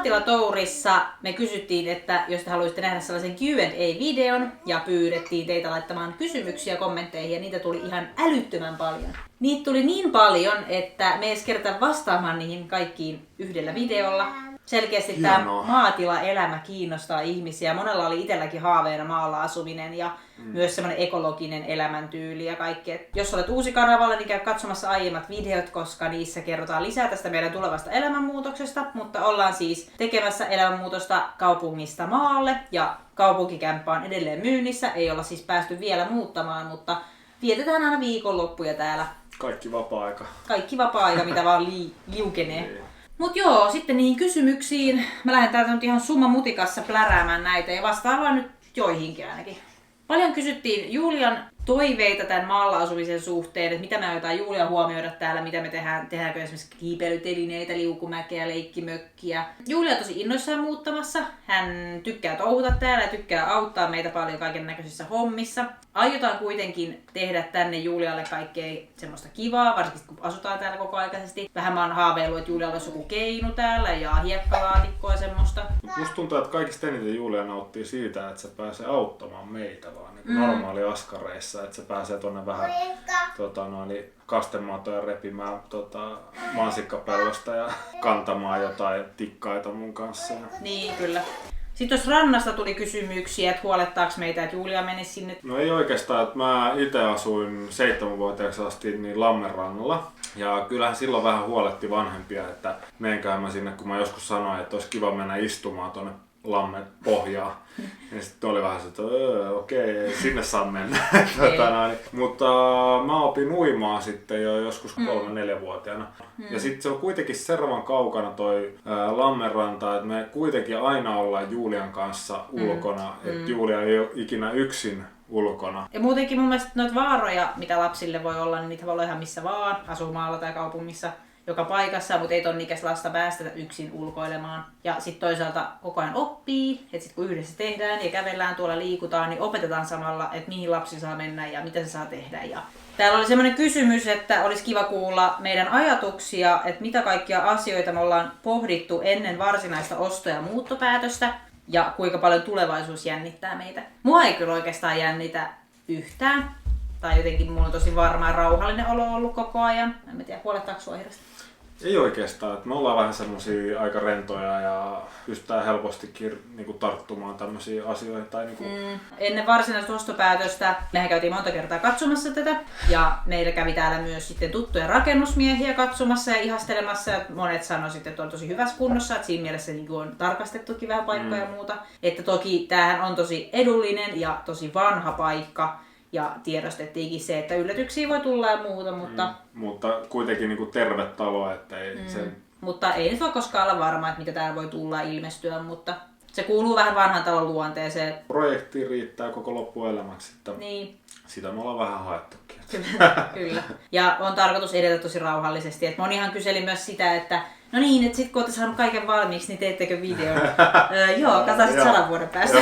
Maatilatourissa me kysyttiin, että jos te haluaisitte nähdä sellaisen Q&A-videon ja pyydettiin teitä laittamaan kysymyksiä kommentteihin ja niitä tuli ihan älyttömän paljon. Niitä tuli niin paljon, että me edes kertaa vastaamaan niihin kaikkiin yhdellä videolla. Selkeästi tämä maatilaelämä kiinnostaa ihmisiä. Monella oli itselläkin haaveena maalla asuminen ja myös semmoinen ekologinen elämäntyyli ja kaikki. Et jos olet uusi kanavalle, niin käy katsomassa aiemmat videot, koska niissä kerrotaan lisää tästä meidän tulevasta elämänmuutoksesta. Mutta ollaan siis tekemässä elämänmuutosta kaupungista maalle ja kaupunkikämppä on edelleen myynnissä. Ei olla siis päästy vielä muuttamaan, mutta vietetään aina viikonloppuja täällä. Kaikki vapaa-aika. Kaikki vapaa-aika, mitä vaan liukenee. Mut joo, sitten niihin kysymyksiin. Mä lähden täältä nyt ihan summa mutikassa pläräämään näitä ja vastaan nyt joihinkin ainakin. Paljon kysyttiin Julian toiveita tämän maalla asumisen suhteen, että mitä me aiotaan Julia huomioida täällä, mitä me tehdäänkö esimerkiksi kiipeilytelineitä, liukumäkeä, leikkimökkiä. Julia on tosi innoissaan muuttamassa. Hän tykkää touhuta täällä ja tykkää auttaa meitä paljon kaiken näköisissä hommissa. Aiotaan kuitenkin tehdä tänne Julialle kaikkea semmoista kivaa, varsinkin kun asutaan täällä kokoaikaisesti. Vähän mä oon haaveillut, että Julialla olisi joku keinu täällä ja hiekkalaatikkoa semmoista. Musta tuntuu, että kaikista eniten Julia nauttii siitä, että se pääsee auttamaan meitä vaan niin normaali askareissa, että se pääsee tuonne vähän kastemaatoja repimään mansikkapellosta ja kantamaan jotain tikkaita mun kanssa. Niin, kyllä. Sitten jos rannasta tuli kysymyksiä, että huolettaako meitä, että Julia menisi sinne? No ei oikeastaan, että mä itse asuin 7-vuotiaaksi asti niin Lammenrannalla. Ja kyllähän silloin vähän huoletti vanhempia, että menköhän mä sinne, kun mä joskus sanoin, että olisi kiva mennä istumaan tuonne Lammen pohjaan. Ja sitten oli vähän se, että okei, sinne saa mennä. Mutta mä opin uimaan sitten jo joskus 3-4-vuotiaana. Ja sitten se on kuitenkin servan kaukana toi Lammenranta, että me kuitenkin aina ollaan Julian kanssa ulkona. Että Julia ei ole ikinä yksin ulkona. Ja muutenkin mun mielestä noita vaaroja, mitä lapsille voi olla, niin niitä voi olla ihan missä vaan, asumaalla tai kaupungissa. Joka paikassa, mutta ei ton ikäistä lasta päästetä yksin ulkoilemaan. Ja sitten toisaalta koko ajan oppii, että sit kun yhdessä tehdään ja kävellään tuolla liikutaan, niin opetetaan samalla, että mihin lapsi saa mennä ja mitä se saa tehdä. Ja täällä oli semmoinen kysymys, että olisi kiva kuulla meidän ajatuksia, että mitä kaikkia asioita me ollaan pohdittu ennen varsinaista osto- ja muuttopäätöstä ja kuinka paljon tulevaisuus jännittää meitä. Mua ei kyllä oikeastaan jännitä yhtään. Tai jotenkin mulla on tosi varma ja rauhallinen olo ollut koko ajan. En tiedä, huolettaako sua hirveästi? Ei oikeastaan. Me ollaan vähän semmosia aika rentoja ja pystytään helpostikin niinku tarttumaan tämmöisiä asioita. Tai niinku... Ennen varsinaista ostopäätöstä mehän käytiin monta kertaa katsomassa tätä. Ja meillä kävi täällä myös sitten tuttuja rakennusmiehiä katsomassa ja ihastelemassa. Ja monet sanoivat, että on tosi hyvässä kunnossa. Että siinä mielessä niin on tarkastettukin vähän paikkoja ja muuta. Että toki tämähän on tosi edullinen ja tosi vanha paikka. Ja tiedostettiinkin se, että yllätyksiä voi tulla ja muuta, mutta... Mutta kuitenkin niin kuin terve talo, että ei sen... Mutta ei nyt voi koskaan olla varma, että mitä täällä voi tulla ja ilmestyä, mutta se kuuluu vähän vanhan talon luonteeseen. Projekti riittää koko loppuelämäksi, että niin. Sitä me ollaan vähän haettukin. Kyllä. Ja on tarkoitus edetä tosi rauhallisesti. Et monihan kyseli myös sitä, että no niin, että sit kun olette saanut kaiken valmiiksi, niin teettekö videon? Joo, katsotaan sitten 100 vuoden päästä.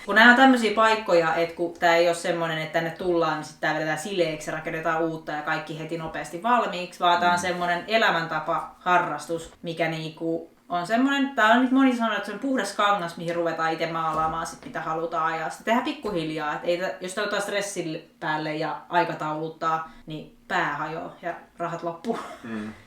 Kun nämä on tämmöisiä paikkoja, että kun tää ei ole semmoinen, että tänne tullaan, niin sitten tää vedetään sileeksi ja rakennetaan uutta ja kaikki heti nopeasti valmiiksi, vaan tää on semmoinen elämäntapa, harrastus, mikä niinku on semmoinen, tää on nyt moni sanoo, että se on puhdas kangas, mihin ruvetaan itse maalaamaan sit mitä halutaan ajaa. Sitten tehdään pikkuhiljaa, että ei, jos tää otetaan stressille päälle ja aikatauluttaa, niin pää hajoaa ja rahat loppuu.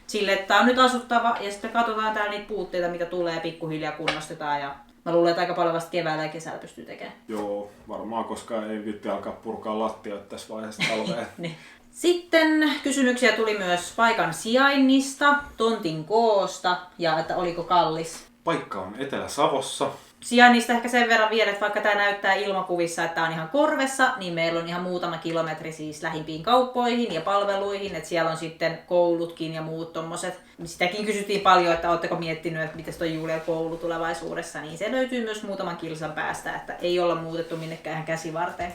Sille, että tää on nyt asuttava ja sitten katsotaan täällä niitä puutteita, mitä tulee, pikkuhiljaa kunnostetaan ja mä luulen, että aika paljon vasta keväällä ja kesällä pystyy tekemään. Joo, varmaan, koska ei viitti alkaa purkaa lattioita tässä vaiheessa talvea. Niin. Sitten kysymyksiä tuli myös paikan sijainnista, tontin koosta ja että oliko kallis. Paikka on Etelä-Savossa. Sijainnista ehkä sen verran vielä, että vaikka tämä näyttää ilmakuvissa, että tämä on ihan korvessa, niin meillä on ihan muutama kilometri siis lähimpiin kauppoihin ja palveluihin, että siellä on sitten koulutkin ja muut tommoset. Sitäkin kysyttiin paljon, että ootteko miettinyt, että miten toi Julia koulu tulevaisuudessa, niin se löytyy myös muutaman kilsan päästä, että ei olla muutettu minnekään ihan käsivarteen.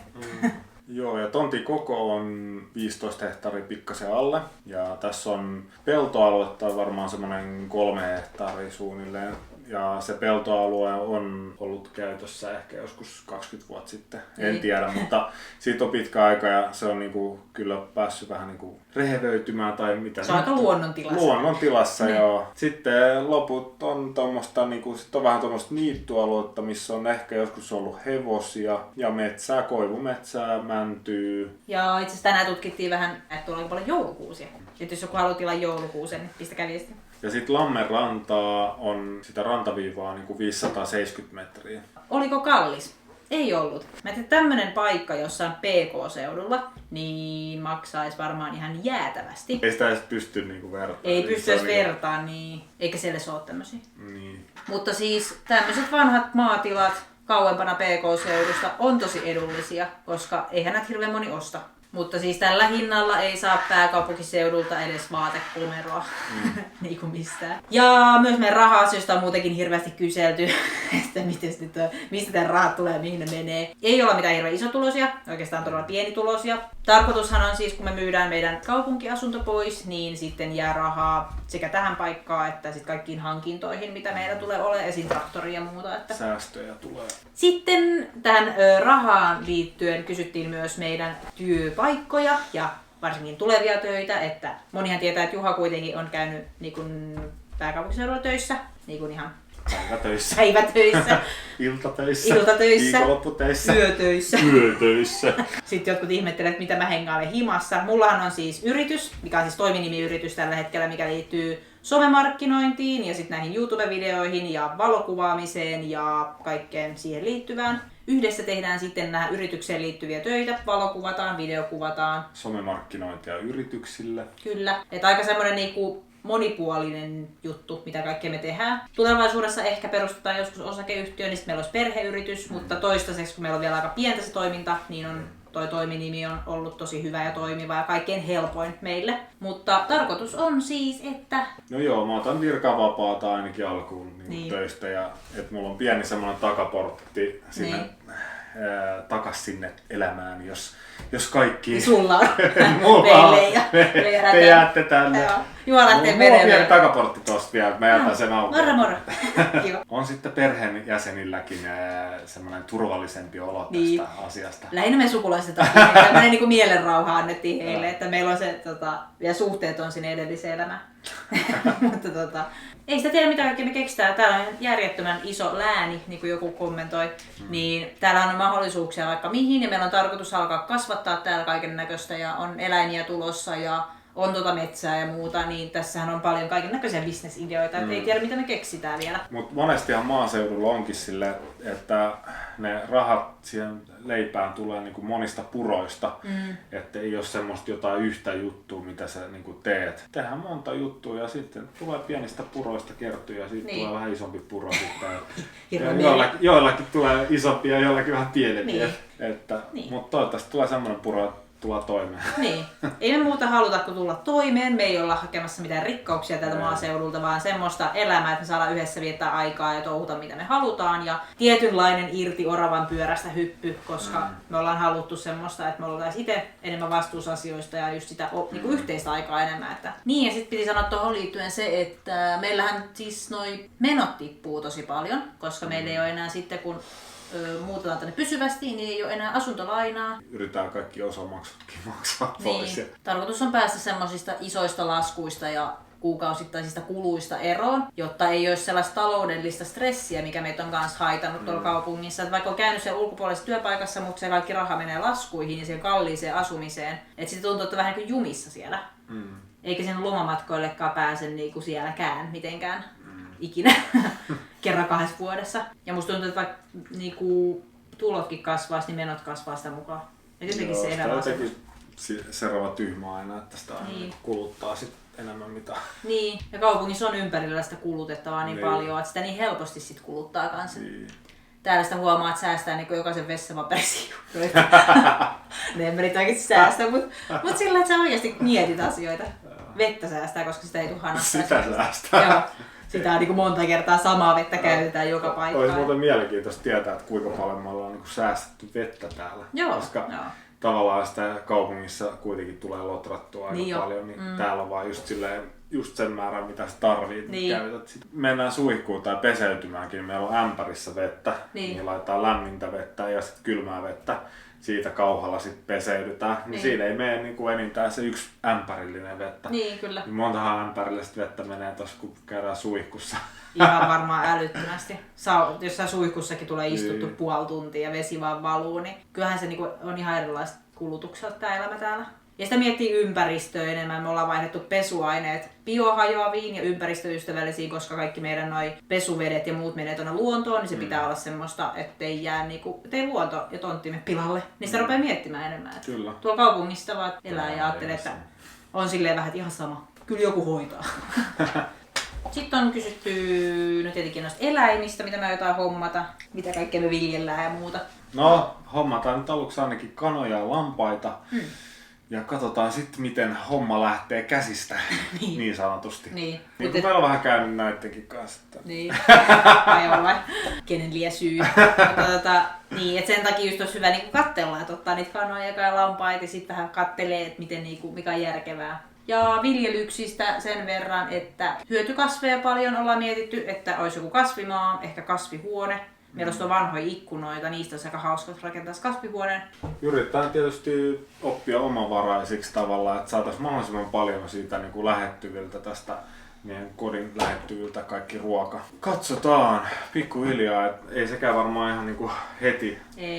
Joo, ja tontin koko on 15 hehtaaria pikkasen alle. Ja tässä on peltoaluetta varmaan semmoinen 3 hehtaaria suunnilleen Ja se peltoalue on ollut käytössä ehkä joskus 20 vuotta sitten, en tiedä, mutta siitä on pitkä aika ja se on niinku kyllä päässyt vähän niinku rehevöitymään tai mitä. Se on aika luonnontilassa. Luonnontilassa, joo. Sitten loput on tommoista, niinku, sit on vähän tommoista niittyaluetta, missä on ehkä joskus ollut hevosia ja metsää, koivumetsää, mäntyy. Ja itse asiassa tänään tutkittiin vähän, että tuolla on paljon joulukuusia. Että jos joku haluaa tilaa joulukuusen, niin pistäkää viestiä. Ja sitten Lammenrantaa on sitä rantaviivaa niinku 570 metriä. Oliko kallis? Ei ollut. Mä ajattelin, että tämmönen paikka jossain PK-seudulla, niin maksaisi varmaan ihan jäätävästi. Ei sitä edes pysty niinku vertaamaan. Ei pysty edes vertaamaan, niin. Eikä siellä se ole tämmösiä. Niin. Mutta siis tämmöiset vanhat maatilat kauempana PK-seudusta on tosi edullisia, koska eihän näitä hirveän moni osta. Mutta siis tällä hinnalla ei saa pääkaupunkiseudulta edes vaatekomeroa, niin kuin mistään. Ja myös meidän raha-asioista on muutenkin hirveästi kyselty, että mistä tämä rahat tulee ja mihin ne menee. Ei olla mitään hirveän isotuloisia, oikeastaan todella pienituloisia. Tarkoitushan on siis, kun me myydään meidän kaupunkiasunto pois, niin sitten jää rahaa sekä tähän paikkaan että sitten kaikkiin hankintoihin, mitä meillä tulee olemaan, esim. Traktoria ja muuta. Että Säästöjä tulee. Sitten tähän rahaan liittyen kysyttiin myös meidän työpaikkoja ja varsinkin tulevia töitä, että monihan tietää, että Juha kuitenkin on käynyt niin kuin pääkaupunkiseudulla töissä, niin kuin ihan päivätöissä, iltatöissä, viikonlopputöissä, yötöissä. Sitten jotkut ihmettelevät, mitä mä hengailen himassa. Mullahan on siis yritys, mikä on siis toiminimiyritys tällä hetkellä, mikä liittyy somemarkkinointiin ja sitten näihin YouTube-videoihin ja valokuvaamiseen ja kaikkeen siihen liittyvään. Yhdessä tehdään sitten nämä yritykseen liittyviä töitä, valokuvataan, videokuvataan. Somemarkkinointia yrityksille. Kyllä, että aika semmoinen niinku monipuolinen juttu, mitä kaikkea me tehdään. Tulevaisuudessa ehkä perustetaan joskus osakeyhtiö, niin sitten meillä olisi perheyritys, mutta toistaiseksi, kun meillä on vielä aika pientä se toiminta, niin toi toiminimi on ollut tosi hyvä ja toimiva ja kaikkein helpoin meille. Mutta tarkoitus on siis, että... No joo, mä otan virkavapaata ainakin alkuun niin. Töistä ja että mulla on pieni semmoinen takaportti sinne takas sinne elämään, jos kaikki... Niin sulla on meille ja te jäätte tänne. Juha lähtee mulla on pieni takaportti tosta vielä, mä jätän sen auki. Moro. On sitten perheenjäsenilläkin semmoinen turvallisempi olo tästä asiasta. Lähinnä me sukulaiset tämmöinen niin mielenrauha annettiin heille, että meillä on se vielä suhteet on sinne edelliseen elämään. Mutta ei sitä tiedä mitä kaikkea me keksitään. Täällä on järjettömän iso lääni, niin kuin joku kommentoi. Niin täällä on mahdollisuuksia vaikka mihin ja meillä on tarkoitus alkaa kasvattaa täällä kaiken näköistä ja on eläimiä tulossa ja on metsää ja muuta, niin tässähän on paljon kaiken näköisiä bisnesideoita, että ei tiedä mitä me keksitään vielä. Mutta monestihan maaseudulla onkin sille, että ne rahat siihen leipään tulee niinku monista puroista, että ei ole semmoista jotain yhtä juttua, mitä sä niinku teet. Tehdään monta juttua ja sitten tulee pienistä puroista kertyä ja siitä tulee vähän isompi puro sitten. Joillakin tulee isompia ja joillakin vähän pienempiä. Mutta toivottavasti tulee semmoinen puro, tulla toimeen. Niin. Ei me muuta haluta kuin tulla toimeen. Me ei olla hakemassa mitään rikkauksia täältä maaseudulta, vaan semmoista elämää, että me saadaan yhdessä viettää aikaa ja touhuta mitä me halutaan. Ja tietynlainen irti oravan pyörästä hyppy, koska me ollaan haluttu semmoista, että me oltaisiin itse enemmän vastuussa asioista ja just sitä niinku yhteistä aikaa enemmän. Että. Niin, ja sitten piti sanoa tuohon liittyen se, että meillähän siis noi menot tippuu tosi paljon, koska meillä ei ole enää sitten kun muutetaan tänne pysyvästi, niin ei ole enää asuntolainaa. Yritetään kaikki osamaksutkin maksaa pois. Niin. Tarkoitus on päästä semmoisista isoista laskuista ja kuukausittaisista kuluista eroon, jotta ei olisi sellaista taloudellista stressiä, mikä meitä on kanssa haitannut tuolla kaupungissa. Että vaikka on käynyt siellä ulkopuolisessa työpaikassa, mutta se kaikki raha menee laskuihin ja siihen kalliiseen asumiseen. Että sitten tuntuu, että vähän kuin jumissa siellä. Eikä sen lomamatkoillekaan pääse niinku sielläkään mitenkään ikinä. Kerran 2 vuodessa. Ja musta tuntuu, että vaikka niinku, tulotkin kasvaisi, niin menot kasvaa sitä mukaan. Et jotenkin se elämä on seuraava tyhmä aina, että sitä kuluttaa sit enemmän mitä. Niin, ja kaupungissa on ympärillä sitä kulutettavaa niin paljon, että sitä niin helposti sit kuluttaa kanssa. Niin. Täällä sitä huomaa, että säästää niin jokaisen vessapaperisiin. Ne en mene oikeasti säästä, mutta sillä, että sä oikeasti mietit asioita. Vettä säästää, koska sitä ei tule hanastaa. Sitä säästää. Joo. Sitä on niin monta kertaa samaa vettä käytetään joka paikkaan. Olisi muuten mielenkiintoista tietää, että kuinka paljon me ollaan niin säästetty vettä täällä. Joo, koska tavallaan sitä kaupungissa kuitenkin tulee lotrattua aika paljon, niin täällä on vaan just silleen just sen määrän, mitä sä tarvit, niin. käytät. Sitten mennään suihkuun tai peseytymäänkin, meillä on ämpärissä vettä, niin laitetaan lämmintä vettä ja sitten kylmää vettä. Siitä kauhalla sitten peseydytään, niin siinä ei mene niin kuin enintään se yksi ämpärillinen vettä. Niin, kyllä. Niin montahan ämpärillistä vettä menee tossa, kun käydään suihkussa. Ihan varmaan älyttömästi. Jossain suihkussakin tulee istuttu puoli tuntia ja vesi vaan valuu, niin kyllähän se niinku on ihan erilaista kulutukselta tämä elämä täällä. Ja sitä miettii ympäristöä enemmän. Me ollaan vaihdettu pesuaineet biohajoaviin ja ympäristöystävällisiin, koska kaikki meidän noi pesuvedet ja muut menee tuonne luontoon, niin se pitää olla semmoista, ettei jää ettei luonto ja tonttimme pilalle. Niin sitä rupeaa miettimään enemmän. Kyllä. Tuolla kaupungissa vaan elää ja ajattelee, että on silleen vähän ihan sama. Kyllä joku hoitaa. Sitten on kysytty nyt tietenkin noista eläimistä, mitä me jotain hommata, mitä kaikkea me viljellään ja muuta. No, hommataan nyt aluksi ainakin kanoja ja lampaita. Ja katsotaan sitten, miten homma lähtee käsistä, niin sanotusti. Niin kun meillä on vähän käynyt näidenkin kanssa. Niin, vai vai. Kenen lie syy. Niin, et sen takia just olisi hyvä niin katsella, että ottaa niitä kanoja ja lampaita ja sitten vähän kattelee, että miten, mikä on järkevää. Ja viljelyksistä sen verran, että hyötykasveja paljon ollaan mietitty, että olisi joku kasvimaa, ehkä kasvihuone. Meillä on vanhoja ikkunoita, niistä olisi aika hauska rakentaa kasvihuoneen. Yritetään tietysti oppia omavaraisiksi tavallaan, että saataisiin mahdollisimman paljon siitä niin kuin lähettyviltä tästä meidän kodin lähettyviltä kaikki ruoka. Katsotaan pikkuhiljaa, että ei sekään varmaan ihan niin kuin heti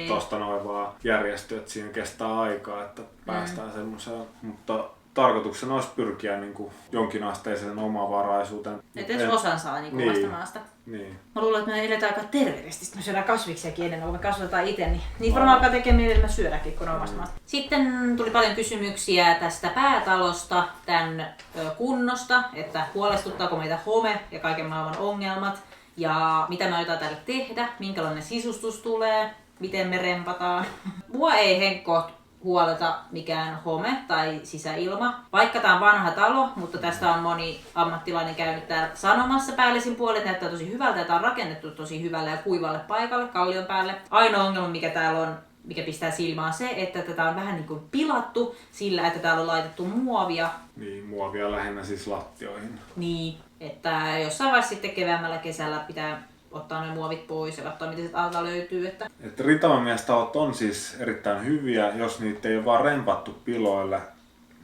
tosta noin vaan järjesty, että siinä kestää aikaa, että päästään semmoiseen. Mutta tarkoituksena olisi pyrkiä niin kuin jonkinasteiseen omavaraisuuteen. Että edes osan saa niin omasta maasta. Niin. Mä luulen, että me eletään aika terveellisesti. Me syödään kasviksiakin enemmän, kun me kasvatetaan itse, niin niitä varmaan alkaa tekemään enemmän syödäkin kuin omasta maasta. Sitten tuli paljon kysymyksiä tästä päätalosta, tämän kunnosta, että huolestuttaako meitä home ja kaiken maailman ongelmat. Ja mitä me aiotaan täällä tehdä, minkälainen sisustus tulee, miten me rempataan. Mua ei henkkoht huoleta mikään home tai sisäilma. Vaikka tää on vanha talo, mutta tästä on moni ammattilainen käynyt täällä sanomassa päällisin puolin, että näyttää tosi hyvältä ja tää on rakennettu tosi hyvälle ja kuivalle paikalle, kallion päälle. Ainoa ongelma mikä täällä on, mikä pistää silmään se, että tätä on vähän niin kuin pilattu sillä, että täällä on laitettu muovia. Niin, muovia lähinnä siis lattioihin. Niin, että jossain vaiheessa sitten keväämällä kesällä pitää ottaa ne muovit pois ja katsoa, miten se alta löytyy. Että rintamamiestalot on siis erittäin hyviä, jos niitä ei ole vaan rempattu piloille,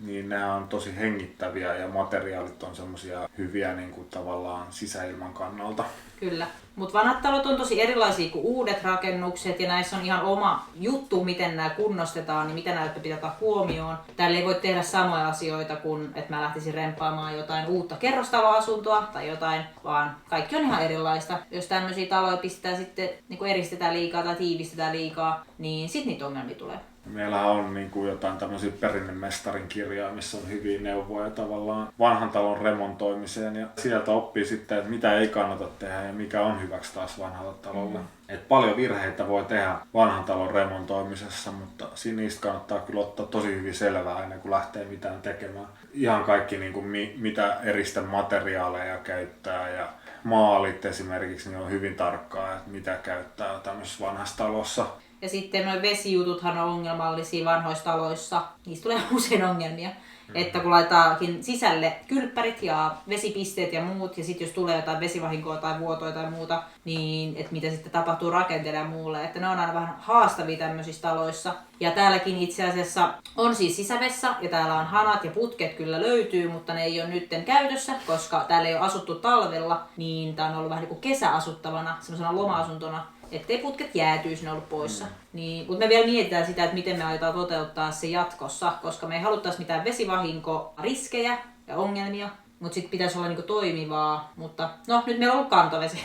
niin ne on tosi hengittäviä ja materiaalit on semmosia hyviä niin kuin tavallaan sisäilman kannalta. Kyllä. Mutta vanhat talot on tosi erilaisia kuin uudet rakennukset ja näissä on ihan oma juttu, miten nämä kunnostetaan ja mitä näitä pitää ottaa huomioon. Täällä ei voi tehdä samoja asioita kuin, että mä lähtisin remppaamaan jotain uutta kerrostaloasuntoa tai jotain, vaan kaikki on ihan erilaista. Jos tämmöisiä taloja pistetään sitten, niin kuin eristetään liikaa tai tiivistetään liikaa, niin sit niitä ongelmia tulee. Meillähän on niin kuin jotain tämmöisiä perinnemestarin kirjoja, missä on hyviä neuvoja tavallaan vanhan talon remontoimiseen ja sieltä oppii sitten, että mitä ei kannata tehdä ja mikä on hyväksi taas vanhalle talolle. Et paljon virheitä voi tehdä vanhan talon remontoimisessa, mutta niistä kannattaa kyllä ottaa tosi hyvin selvää ennen kuin lähtee mitään tekemään. Ihan kaikki niin kuin mitä eristemateriaaleja käyttää ja maalit esimerkiksi niin on hyvin tarkkaa, että mitä käyttää tämmöisessä vanhassa talossa. Ja sitten nuo vesijututhan on ongelmallisia vanhoissa taloissa. Niistä tulee usein ongelmia. Että kun laitaakin sisälle kylppärit ja vesipisteet ja muut, ja sitten jos tulee jotain vesivahinkoa tai vuotoa tai muuta, niin että mitä sitten tapahtuu rakenteelle ja muulle. Että ne on aina vähän haastavia tämmöisissä taloissa. Ja täälläkin itse asiassa on siis sisävessa, ja täällä on hanat ja putket kyllä löytyy, mutta ne ei ole nytten käytössä, koska täällä ei ole asuttu talvella, niin tää on ollut vähän niin kuin kesäasuttavana, semmoisena loma-asuntona. Ettei putket jäätyisi, ne ollut poissa. Niin, mutta me vielä mietitään sitä, että miten me aiotaan toteuttaa se jatkossa, koska me ei haluttaisi mitään vesivahinkoriskejä ja ongelmia, mutta sitten pitäisi olla niinku toimivaa. Mutta no, nyt meillä on ollut kantovesi.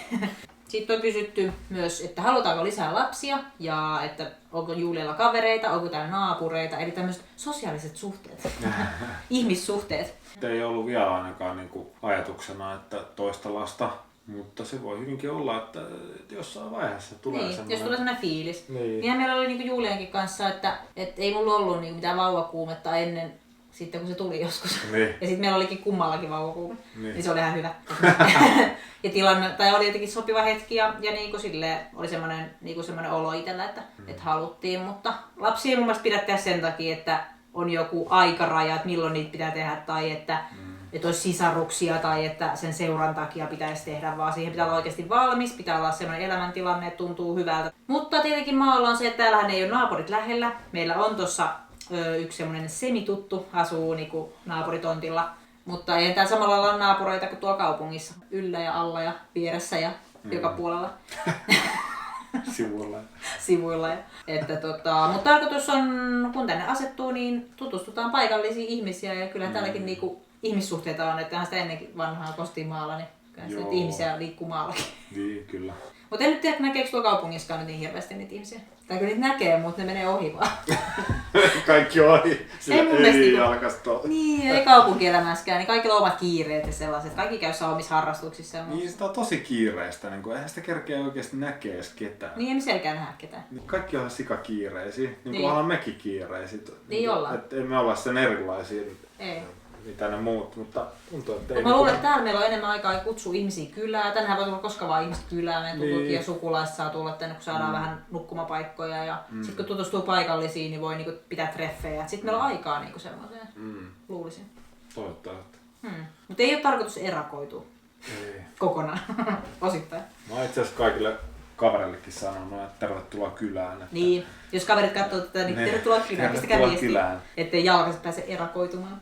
Sitten on kysytty myös, että halutaanko lisää lapsia ja että onko Julialla kavereita, onko täällä naapureita, eli tämmöiset sosiaaliset suhteet, ihmissuhteet. Ei ollut vielä ainakaan niinku ajatuksena, että toista lasta. Mutta se voi hyvinkin olla, että jossain vaiheessa tulee semmoinen... jos tulee semmoinen fiilis. Niin meillä oli niinku Juliankin kanssa, että ei mulla ollut niinku mitään vauvakuumetta ennen sitten kun se tuli joskus. Niin. Ja sitten meillä olikin kummallakin vauvakuume. Niin se oli ihan hyvä. Ja tilanne, tai oli jotenkin sopiva hetki ja niinku sille oli semmoinen niinku olo itsellä, että haluttiin. Mutta lapsia ei mun mielestä pidä tehdä sen takia, että on joku aikaraja, että milloin niitä pitää tehdä tai että että olisi sisaruksia tai että sen seuran takia pitäisi tehdä, vaan siihen pitää olla oikeasti valmis, pitää olla sellainen elämäntilanne, että tuntuu hyvältä. Mutta tietenkin maalla on se, että täällähän ei ole naapurit lähellä. Meillä on tuossa yksi semmoinen semituttu, asuu niinku naapuritontilla, mutta ei täällä samalla lailla naapureita kuin tuolla kaupungissa. Yllä ja alla ja vieressä ja joka puolella. Sivuilla. Mutta tarkoitus on, kun tänne asettuu, niin tutustutaan paikallisiin ihmisiä ja kyllä täälläkin niinku ihmissuhteita on, että sitä ennenkin vanhaa kostimaalla, niin kyllä se ihmisiä liikkuu maallakin. Niin, kyllä. Mutta en nyt tiedä, näkeekö tuolla kaupungissakaan nyt niin hirveästi niitä ihmisiä. Tai kyllä niitä näkee, mutta ne menee ohi vaan. Kaikki ohi. Ei niin, ei kaupunkielämässäkään, niin kaikilla on omat kiireet ja sellaiset. Kaikki käy omissa harrastuksissa. Niin, sitä on tosi kiireistä. Niin eihän sitä kerkeä oikeasti näkee edes ketään. Niin, ei me selkään nähdä ketään. Kaikki on sikakiireisiä. Niin kuin ollaan mekin kiireisiä. Niin ollaan. Että emme olla sen erilaisia. Ei. Mitä ne muut, mutta tuntuu, että ei. Mä luulen, että täällä meillä on enemmän aikaa kutsua ihmisiä kylään. Tänähän voi tulla koska vaan ihmiset kylään. Meidän tutut ja sukulaiset saa tulla tänne, kun saadaan vähän nukkumapaikkoja. Ja sitten kun tutustuu paikallisiin, niin voi niinku pitää treffejä. Sitten meillä on aikaa niinku semmoiseen, luulisin. Toivottavasti. Mutta ei ole tarkoitus erakoitua. Ei. Kokonaan. Osittain. Mä oon itse asiassa kaikille kavereillekin sanonut, että tervetuloa kylään. Että... Niin, jos kaverit katsoo tätä, niin tervetuloa kylään. Pistäkää viestiä, ettei jalkaiset pääse erakoitumaan.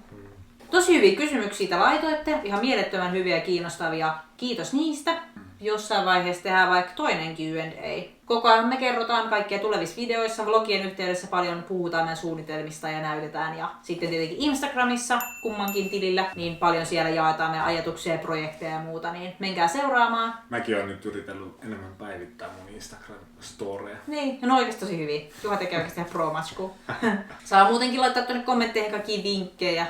Tosi hyviä kysymyksiä te laitoitte, ihan mielettömän hyviä ja kiinnostavia. Kiitos niistä. Jossain vaiheessa tehdään vaikka toinen Q&A. Koko ajan me kerrotaan kaikkea tulevissa videoissa, vlogien yhteydessä paljon puhutaan meidän suunnitelmista ja näytetään. Ja sitten tietenkin Instagramissa, kummankin tilillä, niin paljon siellä jaetaan meidän ajatuksia ja projekteja ja muuta, niin menkää seuraamaan. Mäkin olen nyt yritellyt enemmän päivittää mun Instagram-storeja. Niin, ja ne on oikeasti tosi hyviä. Juha tekee oikeasti ihan pro-matchku. Saa muutenkin laittaa tuonne kommentteihin kaikkia vinkkejä.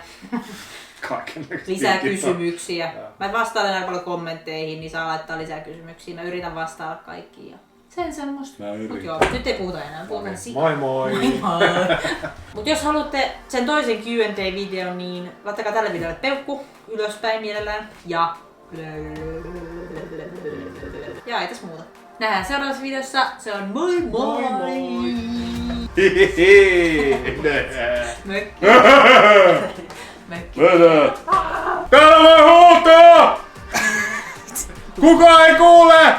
Lisää kysymyksiä. Mä vastaan aika paljon kommentteihin, niin saa laittaa lisää kysymyksiä. Mä yritän vastailla kaikkiin. Ja sen semmoista. Mut joo, nyt ei puhuta enää. Puhutaan siitä. Moi moi! Mut jos haluatte sen toisen Q&A-videon, niin laittakaa tälle videolle peukku ylöspäin mielellään. Ja ei tässä muuta. Nähdään seuraavassa videossa. Se on moi moi! Moi moi! Mökki. Täällä voi huutaa! Kuka ei kuule?